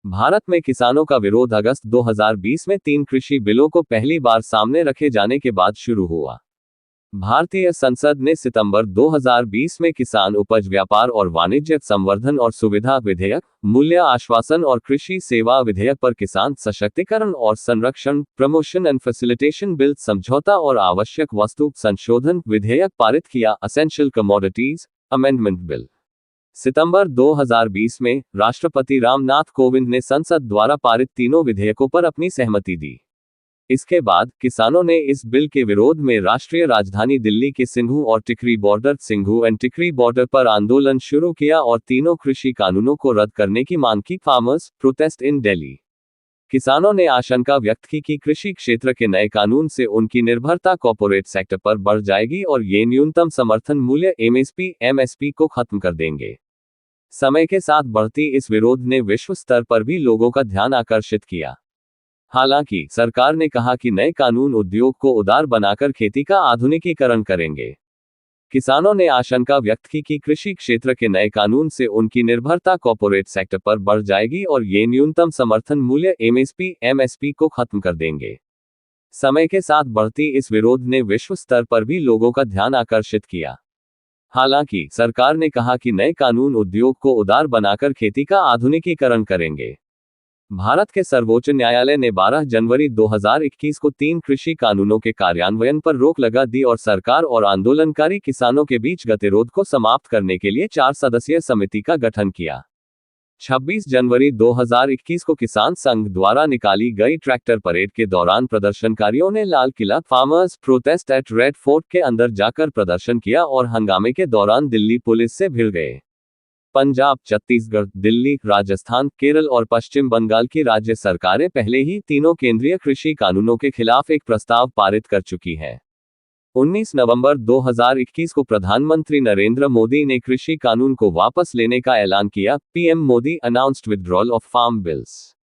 भारत में किसानों का विरोध अगस्त 2020 में 3 कृषि बिलों को पहली बार सामने रखे जाने के बाद शुरू हुआ। भारतीय संसद ने सितंबर 2020 में किसान उपज व्यापार और वाणिज्य संवर्धन और सुविधा विधेयक, मूल्य आश्वासन और कृषि सेवा विधेयक पर किसान सशक्तिकरण और संरक्षण प्रमोशन एंड फैसिलिटेशन बिल समझौता और आवश्यक वस्तु संशोधन विधेयक पारित किया। Essential commodities amendment bill. सितंबर 2020 में राष्ट्रपति रामनाथ कोविंद ने संसद द्वारा पारित तीनों विधेयकों पर अपनी सहमति दी। इसके बाद किसानों ने इस बिल के विरोध में राष्ट्रीय राजधानी दिल्ली के सिंघू और टिकरी बॉर्डर पर आंदोलन शुरू किया और तीनों कृषि कानूनों को रद्द करने की मांग की। Farmers protest in Delhi. किसानों ने आशंका व्यक्त की कि कृषि क्षेत्र के नए कानून से उनकी निर्भरता कॉर्पोरेट सेक्टर पर बढ़ जाएगी और ये न्यूनतम समर्थन मूल्य एमएसपी को खत्म कर देंगे। समय के साथ बढ़ती इस विरोध ने विश्व स्तर पर भी लोगों का ध्यान आकर्षित किया। हालांकि सरकार ने कहा कि नए कानून उद्योग को उदार बनाकर खेती का आधुनिकीकरण करेंगे। किसानों ने आशंका व्यक्त की कि कृषि क्षेत्र के नए कानून से उनकी निर्भरता कॉर्पोरेट सेक्टर पर बढ़ जाएगी और ये न्यूनतम समर्थन मूल्य एमएसपी को खत्म कर देंगे। समय के साथ बढ़ती इस विरोध ने विश्व स्तर पर भी लोगों का ध्यान आकर्षित किया। हालांकि सरकार ने कहा कि नए कानून उद्योग को उदार बनाकर खेती का आधुनिकीकरण करेंगे। भारत के सर्वोच्च न्यायालय ने 12 जनवरी 2021 को 3 कृषि कानूनों के कार्यान्वयन पर रोक लगा दी और सरकार और आंदोलनकारी किसानों के बीच गतिरोध को समाप्त करने के लिए 4 सदस्यीय समिति का गठन किया। 26 जनवरी 2021 को किसान संघ द्वारा निकाली गई ट्रैक्टर परेड के दौरान प्रदर्शनकारियों ने Lal Qila farmers protest at Red Fort के अंदर जाकर प्रदर्शन किया और हंगामे के दौरान दिल्ली पुलिस से भिड़ गए। पंजाब, छत्तीसगढ़, दिल्ली, राजस्थान, केरल और पश्चिम बंगाल की राज्य सरकारें पहले ही तीनों केंद्रीय कृषि कानूनों के खिलाफ एक प्रस्ताव पारित कर चुकी हैं। 19 नवंबर 2021 को प्रधानमंत्री नरेंद्र मोदी ने कृषि कानून को वापस लेने का ऐलान किया। PM Modi announced withdrawal of farm bills.